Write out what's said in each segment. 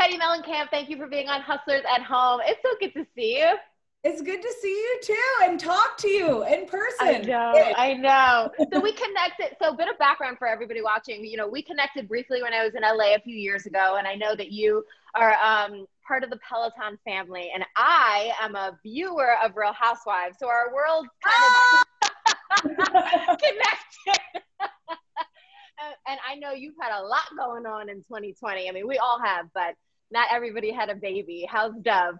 Teddi Mellencamp, thank you for being on Hustlers at Home. It's so good to see you. It's good to see you too and talk to you in person. I know. So we connected. So a bit of background for everybody watching. You know, we connected briefly when I was in LA a few years ago, and I know that you are part of the Peloton family, and I am a viewer of Real Housewives. So our worlds kind of connected. And I know you've had a lot going on in 2020. I mean, we all have, but not everybody had a baby. How's Dove?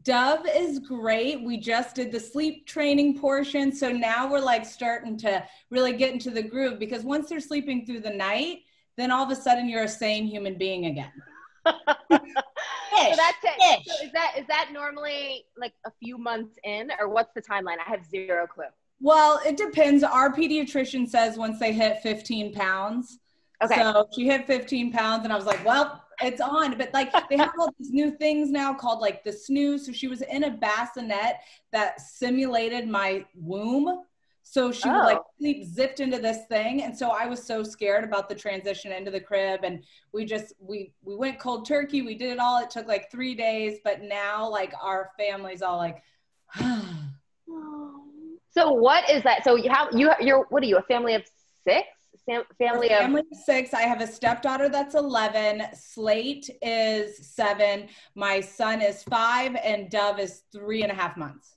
Dove is great. We just did the sleep training portion. So now we're like starting to really get into the groove, because once they're sleeping through the night, then all of a sudden you're a sane human being again. So that's it. So is that normally like a few months in, or what's the timeline? I have zero clue. Well, it depends. Our pediatrician says once they hit 15 pounds. Okay. So she hit 15 pounds and I was like, well, it's on. But like they have all these new things now called like the snooze. So she was in a bassinet that simulated my womb. So she would like sleep zipped into this thing. And so I was so scared about the transition into the crib. And we went cold turkey. We did it all. It took like 3 days. But now like our family's all like, So what is that? So you're what are you, a family of 6? Family of 6. I have a stepdaughter that's 11. Slate is 7. My son is 5, and Dove is 3.5 months.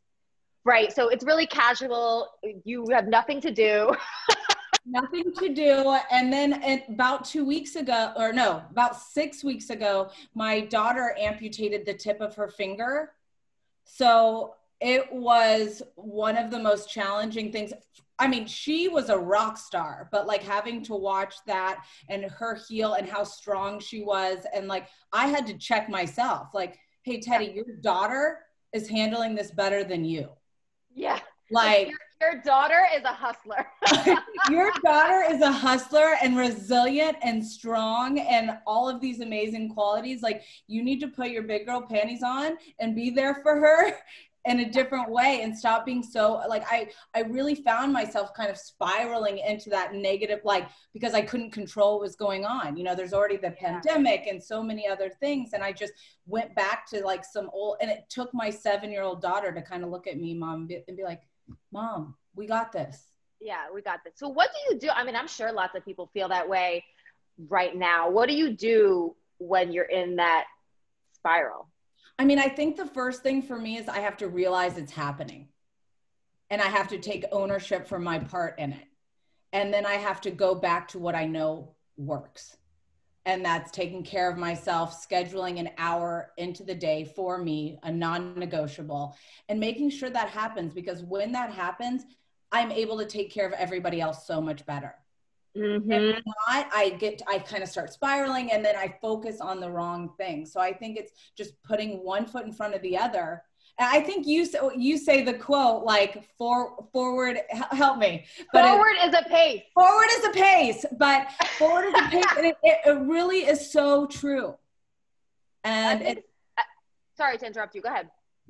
Right. So it's really casual. You have nothing to do. Nothing to do. And then about 2 weeks ago, or no, about 6 weeks ago, my daughter amputated the tip of her finger. So it was one of the most challenging things. I mean, she was a rock star, but like having to watch that and her heal and how strong she was. And like, I had to check myself like, hey, Teddi, your daughter is handling this better than you. Yeah. Like your daughter is a hustler. Your daughter is a hustler and resilient and strong and all of these amazing qualities. Like you need to put your big girl panties on and be there for her in a different way and stop being so like, I really found myself kind of spiraling into that negative, like, because I couldn't control what was going on. You know, there's already the pandemic and so many other things. And I just went back to like some old, and it took my 7-year-old daughter to kind of look at me, Mom, and be like, Mom, we got this. Yeah, we got this. So what do you do? I mean, I'm sure lots of people feel that way right now. What do you do when you're in that spiral? I mean, I think the first thing for me is I have to realize it's happening and I have to take ownership for my part in it. And then I have to go back to what I know works. And that's taking care of myself, scheduling an hour into the day for me, a non-negotiable, and making sure that happens, because when that happens, I'm able to take care of everybody else so much better. Mm-hmm. If not, I kind of start spiraling and then I focus on the wrong thing. So I think it's just putting one foot in front of the other. And I think you say the quote, like forward, help me. But forward is a pace. Forward is a pace, but forward is a pace. And it really is so true. And sorry to interrupt you. Go ahead.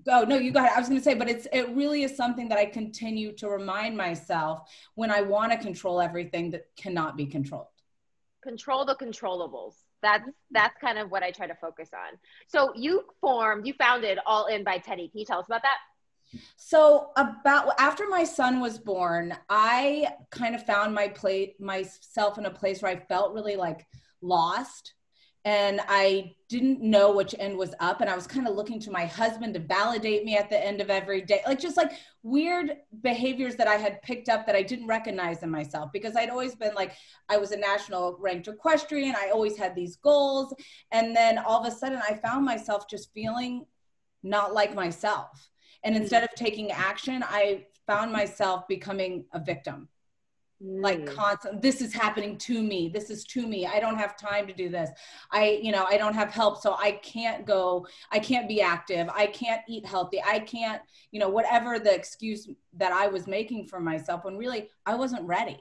Oh, no, you go ahead. I was going to say, but it really is something that I continue to remind myself when I want to control everything that cannot be controlled. Control the controllables. That's kind of what I try to focus on. So you founded All In by Teddi. Can you tell us about that? So after my son was born, I kind of found myself in a place where I felt really like lost. And I didn't know which end was up. And I was kind of looking to my husband to validate me at the end of every day. Like just like weird behaviors that I had picked up that I didn't recognize in myself, because I'd always been like, I was a national ranked equestrian. I always had these goals. And then all of a sudden I found myself just feeling not like myself. And instead of taking action, I found myself becoming a victim. Like constant, this is happening to me. This is to me. I don't have time to do this. I don't have help. So I can't be active. I can't eat healthy. I can't, whatever the excuse that I was making for myself, when really I wasn't ready.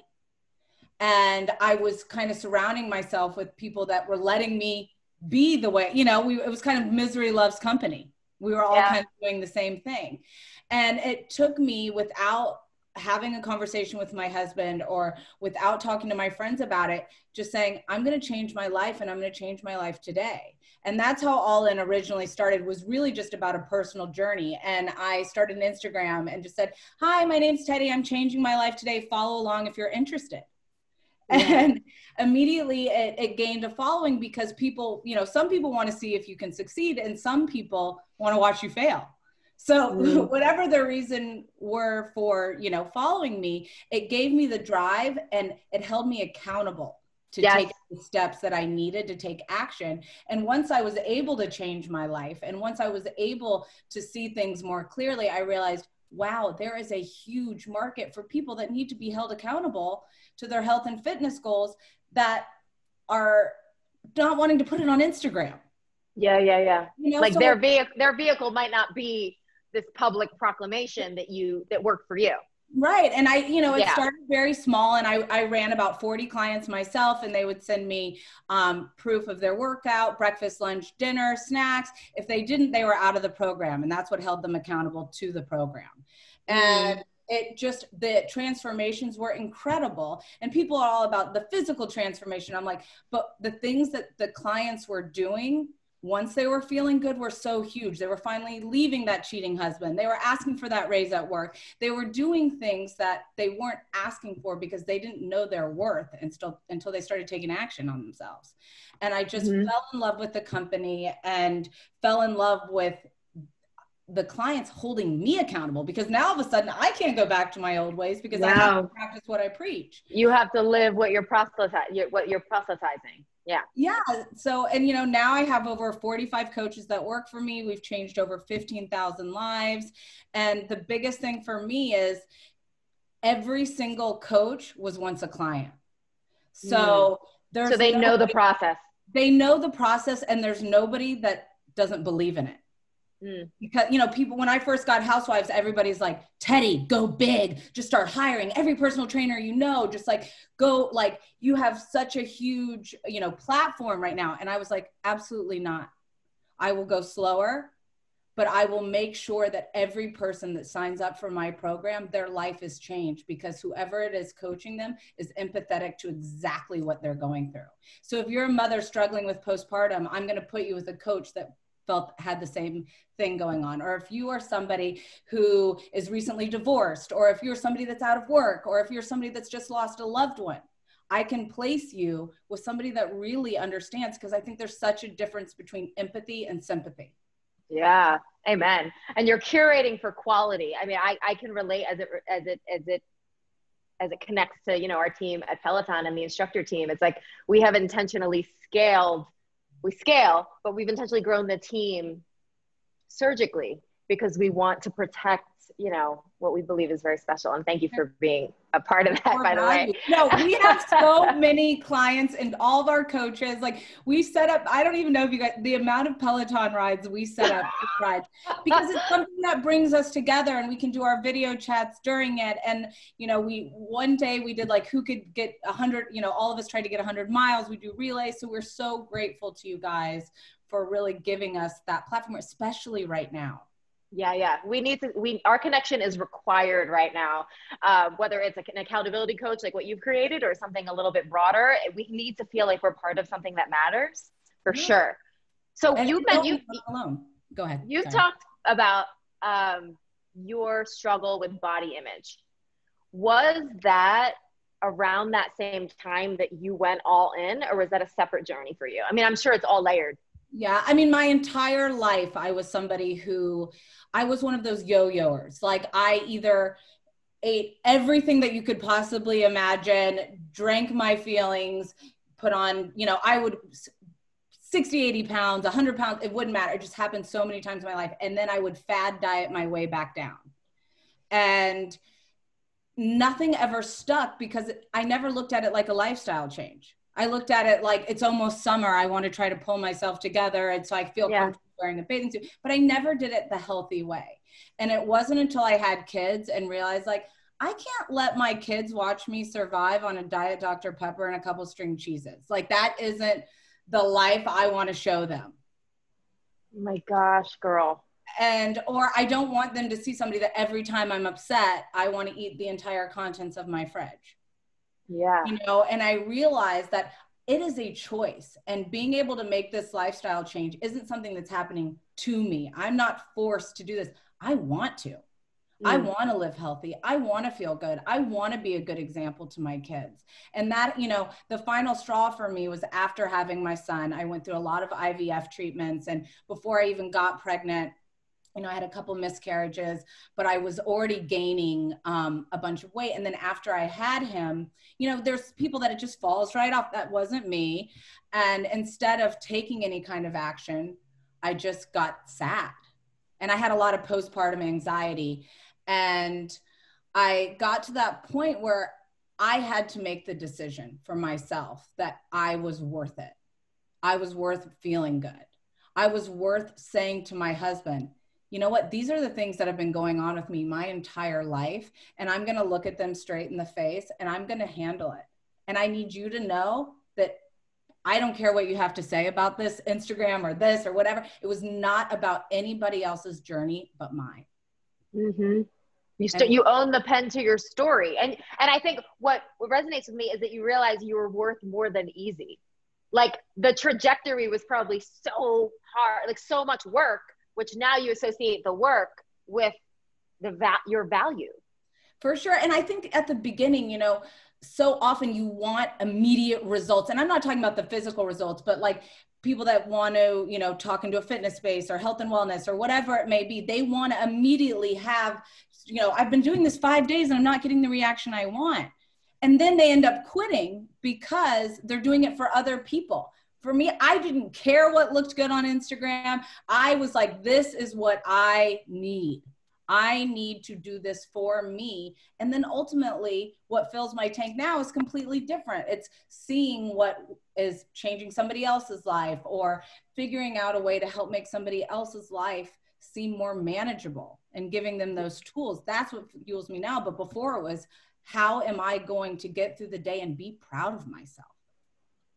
And I was kind of surrounding myself with people that were letting me be the way, it was kind of misery loves company. We were all kind of doing the same thing. And it took me, without having a conversation with my husband or without talking to my friends about it, just saying, I'm going to change my life and I'm going to change my life today. And that's how All In originally started, was really just about a personal journey. And I started an Instagram and just said, hi, my name's Teddi. I'm changing my life today. Follow along if you're interested. Yeah. And immediately it gained a following because people, you know, some people want to see if you can succeed and some people want to watch you fail. So whatever the reason were for, you know, following me, it gave me the drive and it held me accountable to take the steps that I needed to take action. And once I was able to change my life and once I was able to see things more clearly, I realized, wow, there is a huge market for people that need to be held accountable to their health and fitness goals that are not wanting to put it on Instagram. Yeah. You know, like so their vehicle might not be this public proclamation that worked for you. Right. And I, you know, it started very small and I ran about 40 clients myself and they would send me proof of their workout, breakfast, lunch, dinner, snacks. If they didn't, they were out of the program. And that's what held them accountable to the program. And it just, the transformations were incredible. And people are all about the physical transformation. I'm like, but the things that the clients were doing once they were feeling good were so huge. They were finally leaving that cheating husband. They were asking for that raise at work. They were doing things that they weren't asking for because they didn't know their worth until they started taking action on themselves. And I just fell in love with the company and fell in love with the clients holding me accountable, because now all of a sudden I can't go back to my old ways because I have to practice what I preach. You have to live what you're prophesizing. Yeah. Yeah. So, and you know, now I have over 45 coaches that work for me. We've changed over 15,000 lives. And the biggest thing for me is every single coach was once a client. So so they know the process. They know the process and there's nobody that doesn't believe in it. Because, you know, people, when I first got Housewives, everybody's like, Teddi, go big, just start hiring every personal trainer, you know, just like go, like you have such a huge, you know, platform right now. And I was like, absolutely not. I will go slower, but I will make sure that every person that signs up for my program, their life is changed because whoever it is coaching them is empathetic to exactly what they're going through. So if you're a mother struggling with postpartum, I'm going to put you with a coach that had the same thing going on. Or if you are somebody who is recently divorced, or if you're somebody that's out of work, or if you're somebody that's just lost a loved one, I can place you with somebody that really understands, because I think there's such a difference between empathy and sympathy. Yeah. Amen. And you're curating for quality. I mean, I can relate as it connects to, you know, our team at Peloton and the instructor team. It's like, we have intentionally we scale, but we've intentionally grown the team surgically because we want to protect, you know, what we believe is very special. And thank you for being a part of that, by the way. No, we have so many clients and all of our coaches, like we set up, I don't even know if you got the amount of Peloton rides we set up because it's something that brings us together and we can do our video chats during it. And, you know, one day we did like, who could get 100, you know, all of us tried to get 100 miles. We do relays. So we're so grateful to you guys for really giving us that platform, especially right now. Yeah. Our connection is required right now. Whether it's an accountability coach, like what you've created, or something a little bit broader, we need to feel like we're part of something that matters for sure. So you alone. Go ahead. You've talked about your struggle with body image. Was that around that same time that you went all in, or was that a separate journey for you? I mean, I'm sure it's all layered. Yeah. I mean, my entire life, I was somebody who, I was one of those yo-yoers. Like I either ate everything that you could possibly imagine, drank my feelings, put on, you know, I would 60, 80 pounds, 100 pounds, it wouldn't matter. It just happened so many times in my life. And then I would fad diet my way back down. And nothing ever stuck because I never looked at it like a lifestyle change. I looked at it like it's almost summer. I want to try to pull myself together. And so I feel comfortable wearing a bathing suit, but I never did it the healthy way. And it wasn't until I had kids and realized like, I can't let my kids watch me survive on a Diet Dr. Pepper and a couple string cheeses. Like that isn't the life I want to show them. Oh my gosh, girl. or I don't want them to see somebody that every time I'm upset, I want to eat the entire contents of my fridge. Yeah. You know, and I realized that it is a choice, and being able to make this lifestyle change isn't something that's happening to me. I'm not forced to do this. I want to. I want to live healthy. I want to feel good. I want to be a good example to my kids. And that, you know, the final straw for me was after having my son. I went through a lot of IVF treatments, and before I even got pregnant, you know, I had a couple miscarriages, but I was already gaining a bunch of weight. And then after I had him, you know, there's people that it just falls right off. That wasn't me. And instead of taking any kind of action, I just got sad. And I had a lot of postpartum anxiety. And I got to that point where I had to make the decision for myself that I was worth it. I was worth feeling good. I was worth saying to my husband, you know what, these are the things that have been going on with me my entire life, and I'm going to look at them straight in the face and I'm going to handle it. And I need you to know that I don't care what you have to say about this Instagram or this or whatever. It was not about anybody else's journey but mine. Mm-hmm. You own the pen to your story. And I think what resonates with me is that you realize you were worth more than easy. Like the trajectory was probably so hard, like so much work, which now you associate the work with your value. For sure. And I think at the beginning, you know, so often you want immediate results. And I'm not talking about the physical results, but like people that want to, you know, talk into a fitness space or health and wellness or whatever it may be, they want to immediately have, you know, I've been doing this 5 days and I'm not getting the reaction I want. And then they end up quitting because they're doing it for other people. For me, I didn't care what looked good on Instagram. I was like, this is what I need. I need to do this for me. And then ultimately what fills my tank now is completely different. It's seeing what is changing somebody else's life or figuring out a way to help make somebody else's life seem more manageable and giving them those tools. That's what fuels me now. But before it was, how am I going to get through the day and be proud of myself?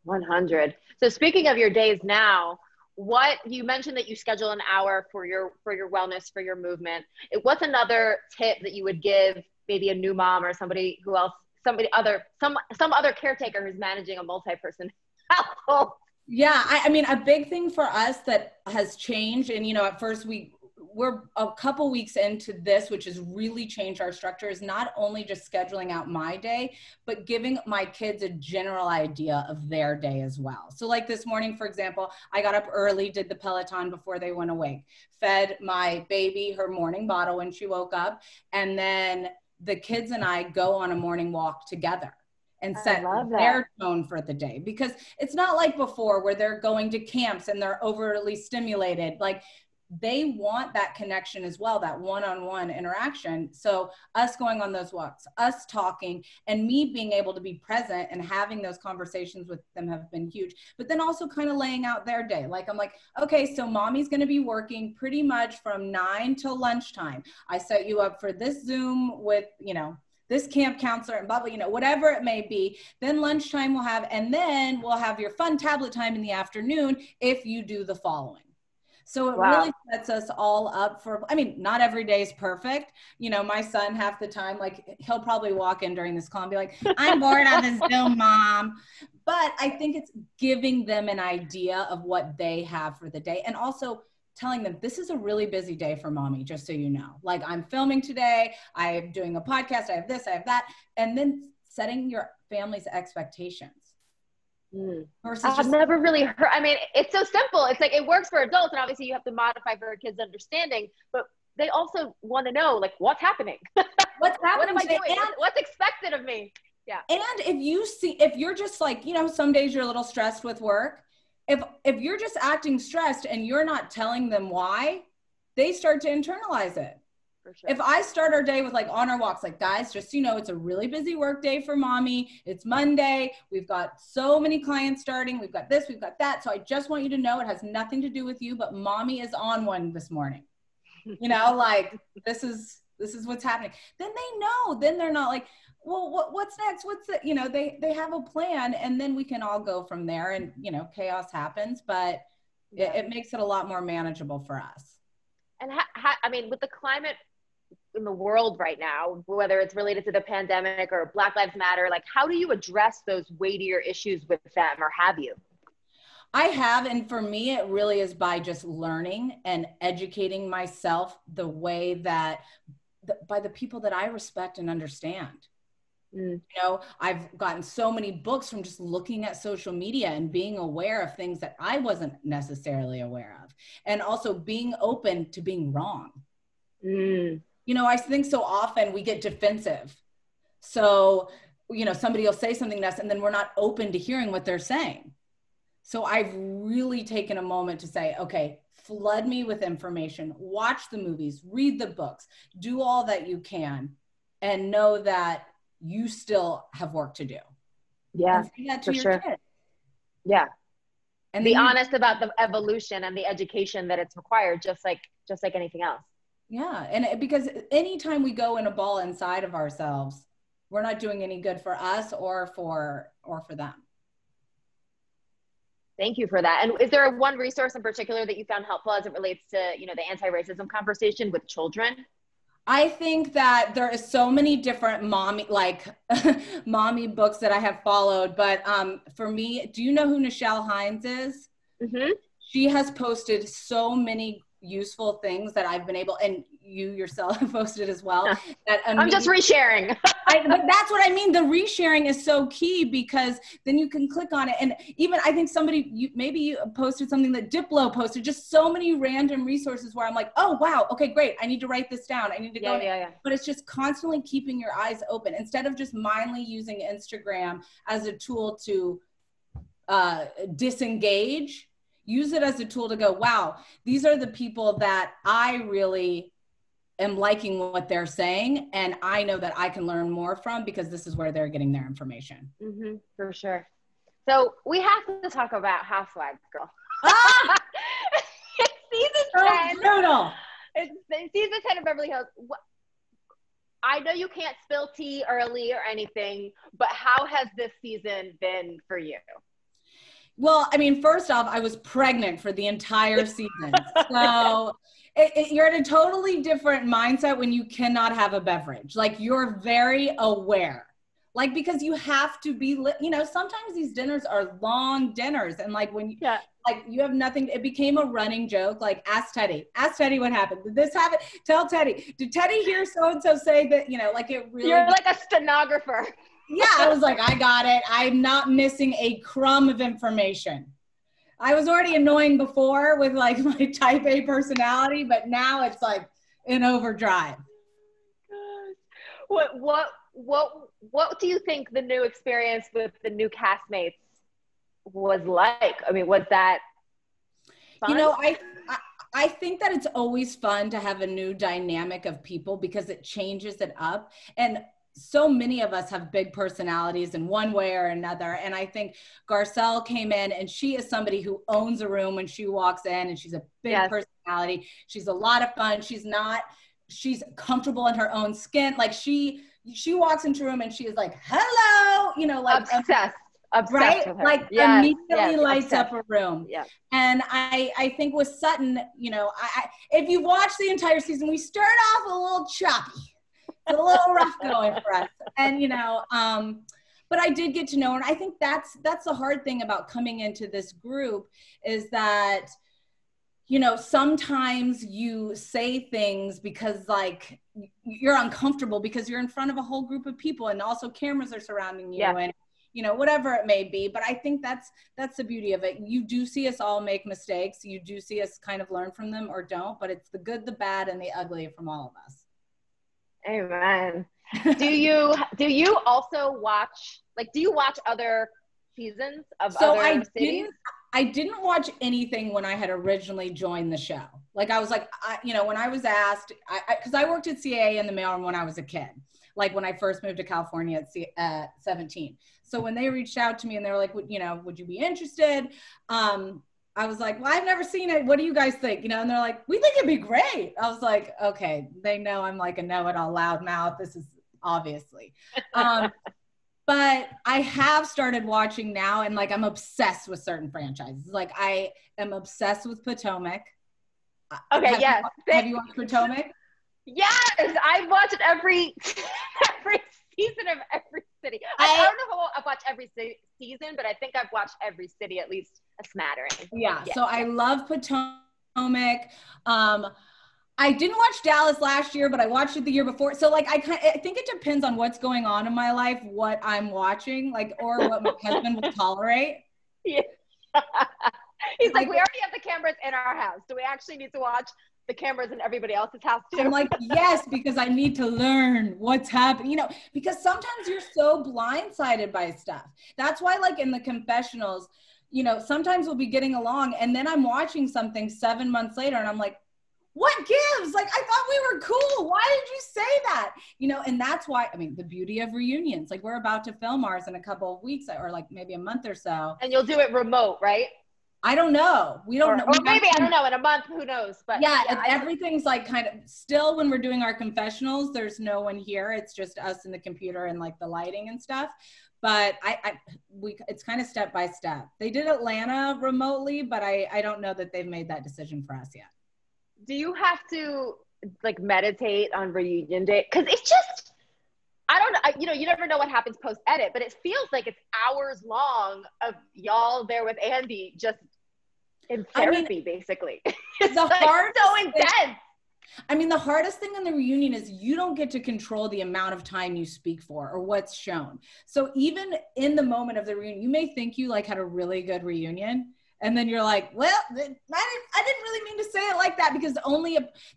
100. So speaking of your days now, what you mentioned that you schedule an hour for your wellness, for your movement. What's another tip that you would give maybe a new mom or somebody who else, some other caretaker who's managing a multi-person household? Yeah, I mean, a big thing for us that has changed, and you know, at first we're a couple weeks into this, which has really changed our structure, is not only just scheduling out my day, but giving my kids a general idea of their day as well. So like this morning, for example, I got up early, did the Peloton before they went awake, fed my baby her morning bottle when she woke up, and then the kids and I go on a morning walk together and set their tone for the day. Because it's not like before where they're going to camps and they're overly stimulated. Like, they want that connection as well, that one-on-one interaction. So us going on those walks, us talking, and me being able to be present and having those conversations with them have been huge. But then also kind of laying out their day. Like, I'm like, okay, so mommy's going to be working pretty much from 9 till lunchtime. I set you up for this Zoom with, you know, this camp counselor and blah, blah, you know, whatever it may be. Then lunchtime we'll have, and then we'll have your fun tablet time in the afternoon if you do the following. So it really sets us all up for, I mean, not every day is perfect. You know, my son half the time, like he'll probably walk in during this call and be like, I'm bored on this Zoom, Mom. But I think it's giving them an idea of what they have for the day. And also telling them this is a really busy day for mommy, just so you know. Like, I'm filming today, I'm doing a podcast, I have this, I have that. And then setting your family's expectations. I've never really heard, I mean, it's so simple. It's like, it works for adults, and obviously you have to modify for a kid's understanding, but they also want to know, like, what's happening? What's happening? What am I doing? What's expected of me? Yeah. And if you're just like, you know, some days you're a little stressed with work, if you're just acting stressed and you're not telling them why, they start to internalize it. Sure. If I start our day with like on our walks, like, guys, just so you know, it's a really busy work day for mommy. It's Monday. We've got so many clients starting. We've got this, we've got that. So I just want you to know it has nothing to do with you, but mommy is on one this morning. You know, like this is what's happening. Then they know, then they're not like, well, what's next? What's the, you know, they have a plan, and then we can all go from there, and, you know, chaos happens, but it makes it a lot more manageable for us. And I mean, with the climate in the world right now, whether it's related to the pandemic or Black Lives Matter, like how do you address those weightier issues with them, or have you? I have, and for me, it really is by just learning and educating myself the way that, by the people that I respect and understand. You know, I've gotten so many books from just looking at social media and being aware of things that I wasn't necessarily aware of. And also being open to being wrong. You know, I think so often we get defensive. So, you know, somebody will say something to us and then we're not open to hearing what they're saying. So I've really taken a moment to say, okay, flood me with information, watch the movies, read the books, do all that you can, and know that you still have work to do. Yeah, and say that to your kid. Yeah. And be honest about the evolution and the education that it's required, just like anything else. Yeah. And because anytime we go in a ball inside of ourselves, we're not doing any good for us or for them. Thank you for that. And is there one resource in particular that you found helpful as it relates to, you know, the anti-racism conversation with children? I think that there is so many different mommy books that I have followed. But for me, do you know who Nichelle Hines is? Mm-hmm. She has posted so many useful things that I've been able, and you yourself have posted as well. That I'm just resharing. But that's what I mean. The resharing is so key because then you can click on it. And even I think maybe you posted something that Diplo posted, just so many random resources where I'm like, oh, wow. Okay, great. I need to write this down. I need to go. Yeah. But it's just constantly keeping your eyes open instead of just mindlessly using Instagram as a tool to disengage. Use it as a tool to go, wow, these are the people that I really am liking what they're saying. And I know that I can learn more from because this is where they're getting their information. Mm-hmm, for sure. So we have to talk about Housewives, girl. It's season 10. Brutal. It's season 10 of Beverly Hills. I know you can't spill tea early or anything, but how has this season been for you? Well, I mean, first off, I was pregnant for the entire season. So you're in a totally different mindset when you cannot have a beverage. Like you're very aware, like, because you have to be, you know, sometimes these dinners are long dinners. And like when you, like you have nothing, it became a running joke. Like ask Teddi what happened. Did this happen? Tell Teddi. Did Teddi hear so-and-so say that, you know, like it really. You're like a stenographer. Yeah, I was like, I got it. I'm not missing a crumb of information. I was already annoying before with like my type A personality, but now it's like in overdrive. What do you think the new experience with the new castmates was like? I mean, was that fun? You know, I think that it's always fun to have a new dynamic of people because it changes it up. And so many of us have big personalities in one way or another. And I think Garcelle came in and she is somebody who owns a room when she walks in, and she's a big personality. She's a lot of fun. She's comfortable in her own skin. Like she walks into a room and she is like, hello, you know, like obsessed right? With her. Like immediately lights up a room. Yeah. And I think with Sutton, you know, if you watch the entire season, we start off a little choppy. It's a little rough going for us. And, you know, but I did get to know her. And I think that's the hard thing about coming into this group is that, you know, sometimes you say things because like you're uncomfortable because you're in front of a whole group of people and also cameras are surrounding you and, you know, whatever it may be. But I think that's the beauty of it. You do see us all make mistakes. You do see us kind of learn from them or don't, but it's the good, the bad, and the ugly from all of us. Amen. Do you also watch, like, do you watch other seasons of other cities? I didn't watch anything when I had originally joined the show. Like I was like, you know, when I was asked, because I worked at CAA in the mailroom when I was a kid, like when I first moved to California at 17. So when they reached out to me and they were like, you know, would you be interested? I was like, well, I've never seen it. What do you guys think? You know, and they're like, we think it'd be great. I was like, okay, they know I'm like a know-it-all loudmouth. This is obviously. But I have started watching now and like I'm obsessed with certain franchises. Like I am obsessed with Potomac. Okay, yes. Have you watched Potomac? Yes, I've watched every season of every city. I don't know if I've watched every season, but I think I've watched every city at least a smattering. Yeah. So I love Potomac. I didn't watch Dallas last year, but I watched it the year before. So like, I think it depends on what's going on in my life, what I'm watching, like, or what my husband will tolerate. Yeah. He's like, we already have the cameras in our house. Do we actually need to watch the cameras in everybody else's house too? I'm like, yes, because I need to learn what's happening, you know, because sometimes you're so blindsided by stuff. That's why, like, in the confessionals, you know, sometimes we'll be getting along and then I'm watching something 7 months later and I'm like, what gives? Like, I thought we were cool. Why did you say that? You know, and that's why, I mean, the beauty of reunions, like, we're about to film ours in a couple of weeks or like maybe a month or so. And you'll do it remote, right? I don't know. We don't know. Or maybe, I don't know, in a month, who knows? But yeah, everything's like kind of still when we're doing our confessionals, there's no one here. It's just us and the computer and like the lighting and stuff. But it's kind of step by step. They did Atlanta remotely, but I don't know that they've made that decision for us yet. Do you have to like meditate on reunion day? Because it's just, I don't know, you know, you never know what happens post edit, but it feels like it's hours long of y'all there with Andy just in therapy, basically. It's the like so intense. I mean, the hardest thing in the reunion is you don't get to control the amount of time you speak for or what's shown. So even in the moment of the reunion, you may think you like had a really good reunion. And then you're like, well, I didn't really mean to say it like that because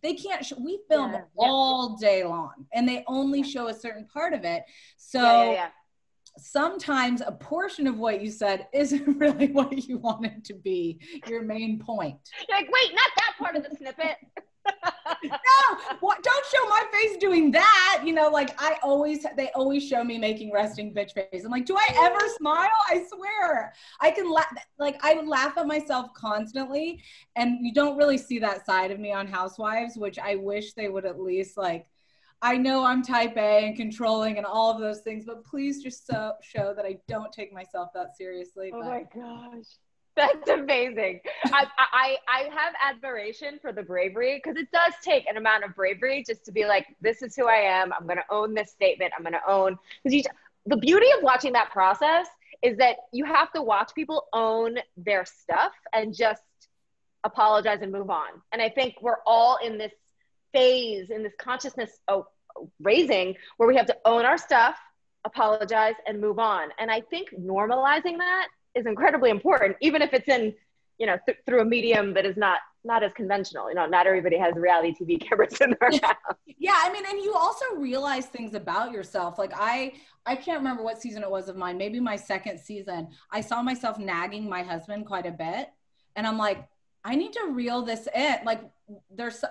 they can't, we film all day long and they only show a certain part of it. So sometimes a portion of what you said isn't really what you want it to be, your main point. You're like, wait, not that part of the snippet. No, don't show my face doing that. You know, like they always show me making resting bitch face. I'm like, do I ever smile? I swear. I can laugh. Like, I laugh at myself constantly. And you don't really see that side of me on Housewives, which I wish they would at least like, I know I'm type A and controlling and all of those things, but please just show that I don't take myself that seriously. Oh my gosh. That's amazing. I have admiration for the bravery because it does take an amount of bravery just to be like, this is who I am. I'm going to own this statement. I'm going to own. Because the beauty of watching that process is that you have to watch people own their stuff and just apologize and move on. And I think we're all in this phase, in this consciousness raising where we have to own our stuff, apologize, and move on. And I think normalizing that is incredibly important, even if it's in, you know, through a medium that is not as conventional. You know, not everybody has reality TV cameras in their house. Yeah, I mean, and you also realize things about yourself. Like I can't remember what season it was of mine, maybe my second season, I saw myself nagging my husband quite a bit. And I'm like, I need to reel this in. Like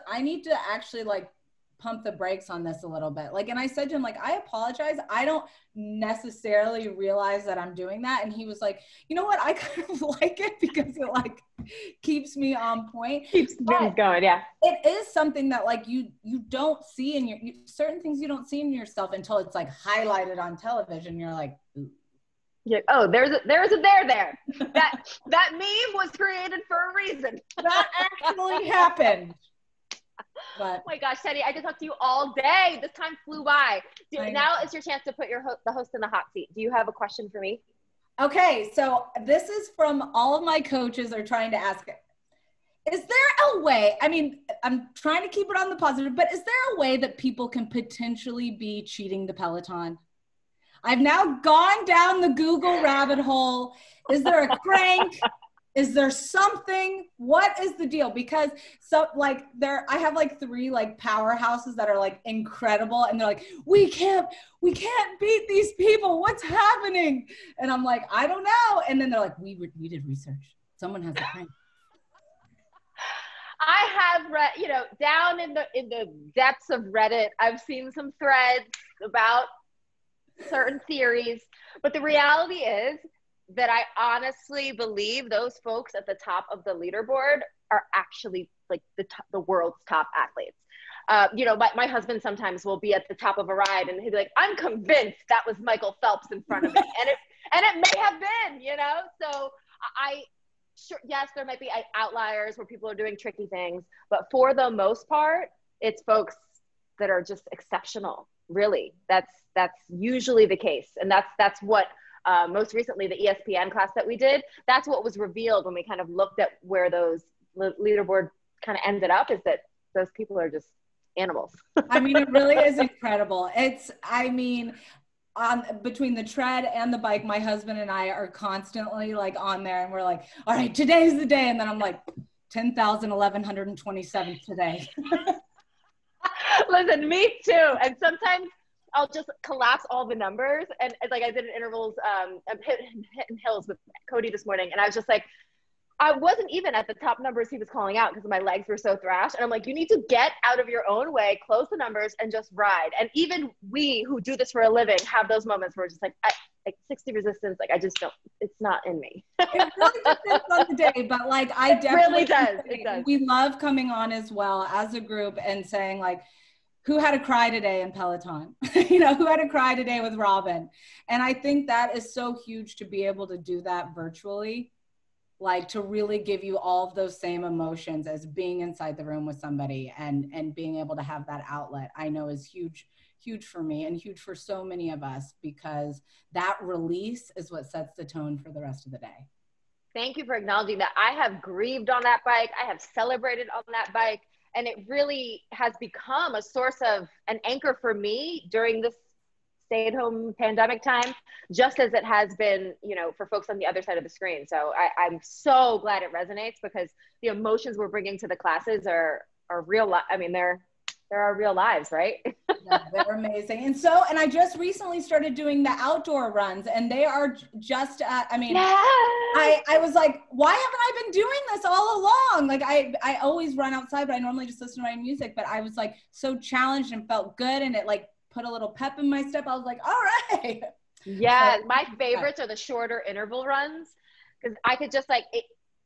I need to actually like pump the brakes on this a little bit. Like, and I said to him, like, I apologize. I don't necessarily realize that I'm doing that. And he was like, you know what? I kind of like it because it like keeps me on point. Keeps things going. Yeah. It is something that like you don't see in certain things you don't see in yourself until it's like highlighted on television. You're like, ooh. Yeah. Oh, there's a there. That meme was created for a reason. That actually happened. But, oh my gosh, Teddi, I could talk to you all day. This time flew by. Now is your chance to put the host in the hot seat. Do you have a question for me? Okay, so this is from all of my coaches are trying to ask it. Is there a way, I mean, I'm trying to keep it on the positive, but is there a way that people can potentially be cheating the Peloton? I've now gone down the Google rabbit hole. Is there a crank? Is there something? What is the deal? Because I have like 3 like powerhouses that are like incredible. And they're like, we can't beat these people. What's happening? And I'm like, I don't know. And then they're like, we did research. Someone has a crank. I have read, you know, down in the depths of Reddit, I've seen some threads about certain theories, but the reality is that I honestly believe those folks at the top of the leaderboard are actually like the world's top athletes. You know, my husband sometimes will be at the top of a ride and he'll be like, I'm convinced that was Michael Phelps in front of me. and it may have been, you know? So sure, yes, there might be outliers where people are doing tricky things, but for the most part, it's folks that are just exceptional. Really, that's usually the case, and that's what most recently the ESPN class that we did. That's what was revealed when we kind of looked at where those leaderboard kind of ended up. Is that those people are just animals. I mean, it really is incredible. Between the tread and the bike, my husband and I are constantly like on there, and we're like, all right, today's the day. And then I'm like, 10,127 today. Listen, me too. And sometimes I'll just collapse all the numbers. And like I did in intervals, I'm hitting hills with Cody this morning. And I was just like, I wasn't even at the top numbers he was calling out because my legs were so thrashed. And I'm like, you need to get out of your own way, close the numbers, and just ride. And even we who do this for a living have those moments where we're just like 60 resistance, like I just don't, it's not in me. It really depends on the day, but like I definitely really does. It does. We love coming on as well as a group and saying like, who had a cry today in Peloton? You know, who had a cry today with Robin? And I think that is so huge to be able to do that virtually. Like to really give you all of those same emotions as being inside the room with somebody and being able to have that outlet, I know is huge for me and huge for so many of us, because that release is what sets the tone for the rest of the day. Thank you for acknowledging that. I have grieved on that bike. I have celebrated on that bike. And it really has become a source of an anchor for me during this stay-at-home pandemic time, just as it has been, you know, for folks on the other side of the screen. So I'm so glad it resonates, because the emotions we're bringing to the classes are real. I mean, they're our real lives, right? Yeah, they're amazing. And I just recently started doing the outdoor runs, and they are just, I mean, yes! I was like, why haven't I been doing this all along? Like I always run outside, but I normally just listen to my music, but I was like so challenged and felt good. And it like put a little pep in my step. I was like, all right. Yeah. So, my favorites are the shorter interval runs, because I could just like,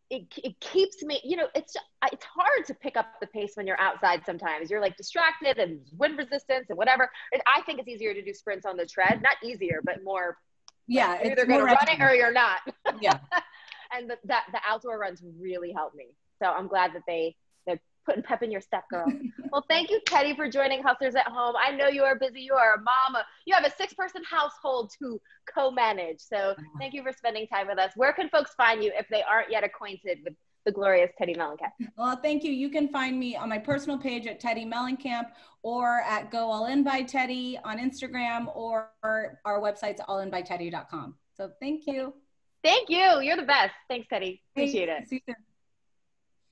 it keeps me, you know, it's hard to pick up the pace when you're outside. Sometimes you're like distracted and wind resistance and whatever. And I think it's easier to do sprints on the tread, not easier, but more. Yeah. Like, you're either going to run it or you're not. Yeah. And the outdoor runs really helped me. So I'm glad that they're putting pep in your step, girl. Well, thank you, Teddi, for joining Hustlers at Home. I know you are busy. You are a mama. You have a 6-person household to co-manage. So thank you for spending time with us. Where can folks find you if they aren't yet acquainted with the glorious Teddi Mellencamp? Well, thank you. You can find me on my personal page at Teddi Mellencamp, or at Go All In by Teddi on Instagram, or our website's allinbyteddi.com. So thank you. Thank you. You're the best. Thanks, Teddi. Appreciate it. See you soon.